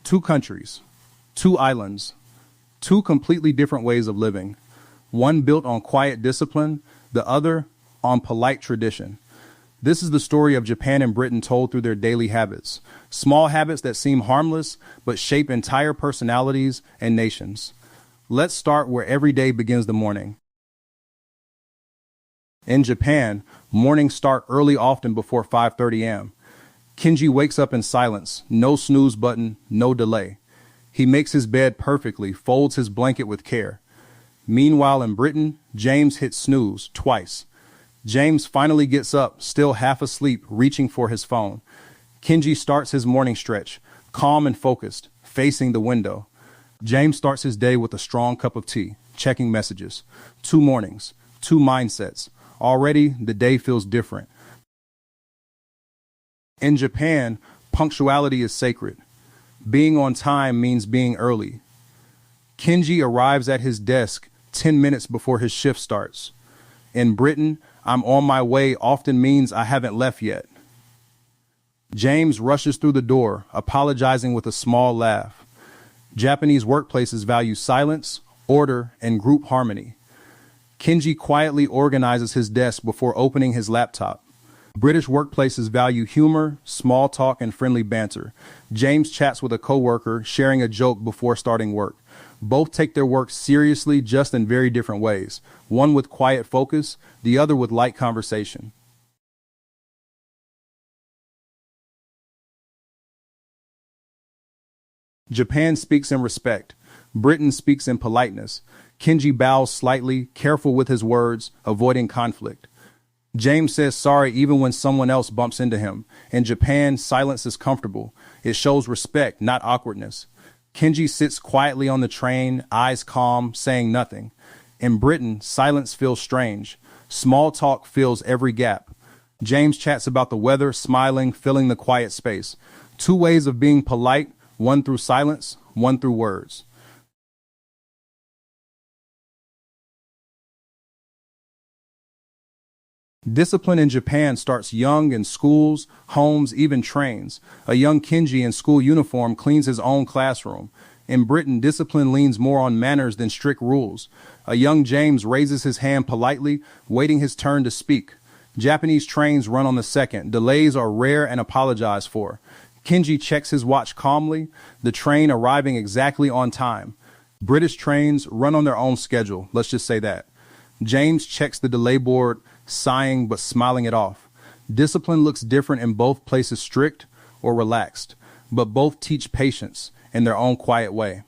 Two countries, two islands, two completely different ways of living. One built on quiet discipline, the other on polite tradition. This is the story of Japan and Britain told through their daily habits. Small habits that seem harmless, but shape entire personalities and nations. Let's start where every day begins the morning. In Japan, mornings start early, often before 5:30 a.m. Kenji wakes up in silence, no snooze button, no delay. He makes his bed perfectly, folds his blanket with care. Meanwhile, in Britain, James hits snooze twice. James finally gets up, still half asleep, reaching for his phone. Kenji starts his morning stretch, calm and focused, facing the window. James starts his day with a strong cup of tea, checking messages. 2 mornings, 2 mindsets. Already, the day feels different. In Japan, punctuality is sacred. Being on time means being early. Kenji arrives at his desk 10 minutes before his shift starts. In Britain, I'm on my way often means I haven't left yet. James rushes through the door, apologizing with a small laugh. Japanese workplaces value silence, order, and group harmony. Kenji quietly organizes his desk before opening his laptop. British workplaces value humor, small talk, and friendly banter. James chats with a coworker, sharing a joke before starting work. Both take their work seriously, just in very different ways. One with quiet focus, the other with light conversation. Japan speaks in respect. Britain speaks in politeness. Kenji bows slightly, careful with his words, avoiding conflict. James says sorry even when someone else bumps into him. In Japan, silence is comfortable. It shows respect, not awkwardness. Kenji sits quietly on the train, eyes calm, saying nothing. In Britain, silence feels strange. Small talk fills every gap. James chats about the weather, smiling, filling the quiet space. 2 ways of being polite, one through silence, one through words. Discipline in Japan starts young in schools, homes, even trains. A young Kenji in school uniform cleans his own classroom. In Britain, discipline leans more on manners than strict rules. A young James raises his hand politely, waiting his turn to speak. Japanese trains run on the second. Delays are rare and apologized for. Kenji checks his watch calmly, the train arriving exactly on time. British trains run on their own schedule, let's just say that. James checks the delay board, sighing but smiling it off. Discipline looks different in both places, strict or relaxed, but both teach patience in their own quiet way.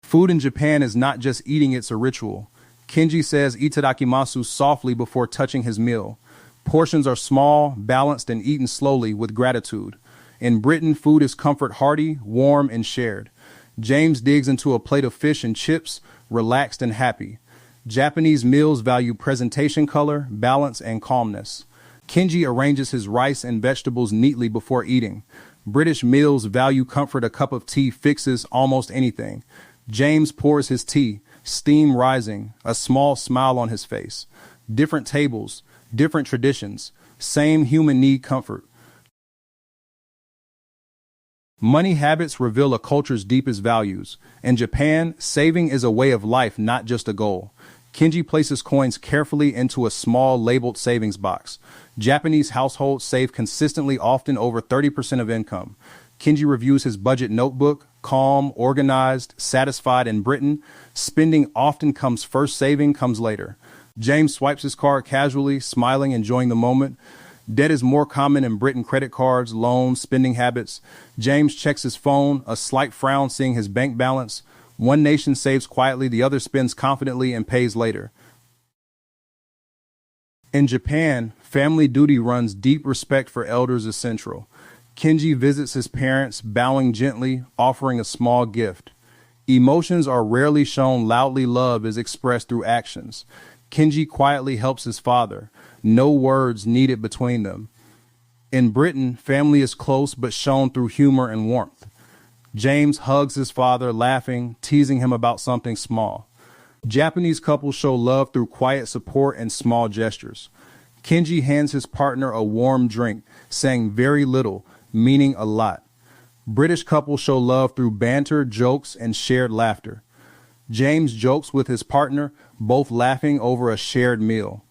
Food in Japan is not just eating, it's a ritual. Kenji says Itadakimasu softly before touching his meal. Portions are small, balanced, and eaten slowly with gratitude. In Britain, food is comfort, hearty, warm, and shared. James digs into a plate of fish and chips, relaxed and happy. Japanese meals value presentation, color, balance, and calmness. Kenji arranges his rice and vegetables neatly before eating. British meals value comfort, a cup of tea fixes almost anything. James pours his tea, steam rising, a small smile on his face. Different tables, different traditions, same human need comfort. Money habits reveal a culture's deepest values. In Japan, saving is a way of life, not just a goal. Kenji places coins carefully into a small labeled savings box. Japanese households save consistently, often over 30% of income. Kenji reviews his budget notebook, calm, organized, satisfied. In Britain, spending often comes first, saving comes later. James swipes his card casually, smiling, enjoying the moment. Debt is more common in Britain: credit cards, loans, spending habits. James checks his phone, a slight frown seeing his bank balance. One nation saves quietly, the other spends confidently and pays later. In Japan, family duty runs deep. Respect for elders is central. Kenji visits his parents, bowing gently, offering a small gift. Emotions are rarely shown loudly. Love is expressed through actions. Kenji quietly helps his father. No words needed between them. In Britain, family is close but shown through humor and warmth. James hugs his father, laughing, teasing him about something small. Japanese couples show love through quiet support and small gestures. Kenji hands his partner a warm drink, saying very little, meaning a lot. British couples show love through banter, jokes, and shared laughter. James jokes with his partner, both laughing over a shared meal.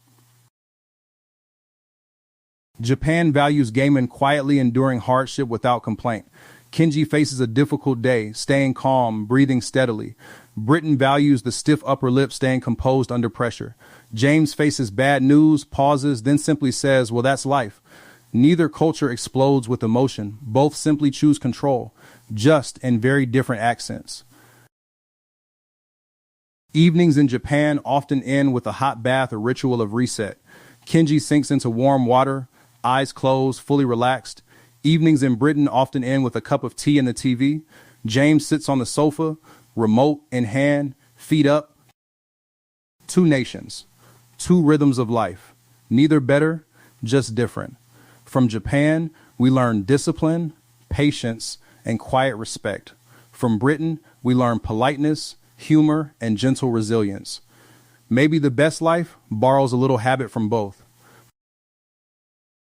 Japan values gaming, quietly enduring hardship without complaint. Kenji faces a difficult day, staying calm, breathing steadily. Britain values the stiff upper lip, staying composed under pressure. James faces bad news, pauses, then simply says, "Well, that's life." Neither culture explodes with emotion. Both simply choose control, just in very different accents. Evenings in Japan often end with a hot bath, a ritual of reset. Kenji sinks into warm water, eyes closed, fully relaxed. Evenings in Britain often end with a cup of tea and the TV. James sits on the sofa, remote in hand, feet up. Two nations, two rhythms of life, neither better, just different. From Japan, we learn discipline, patience, and quiet respect. From Britain, we learn politeness, humor, and gentle resilience. Maybe the best life borrows a little habit from both.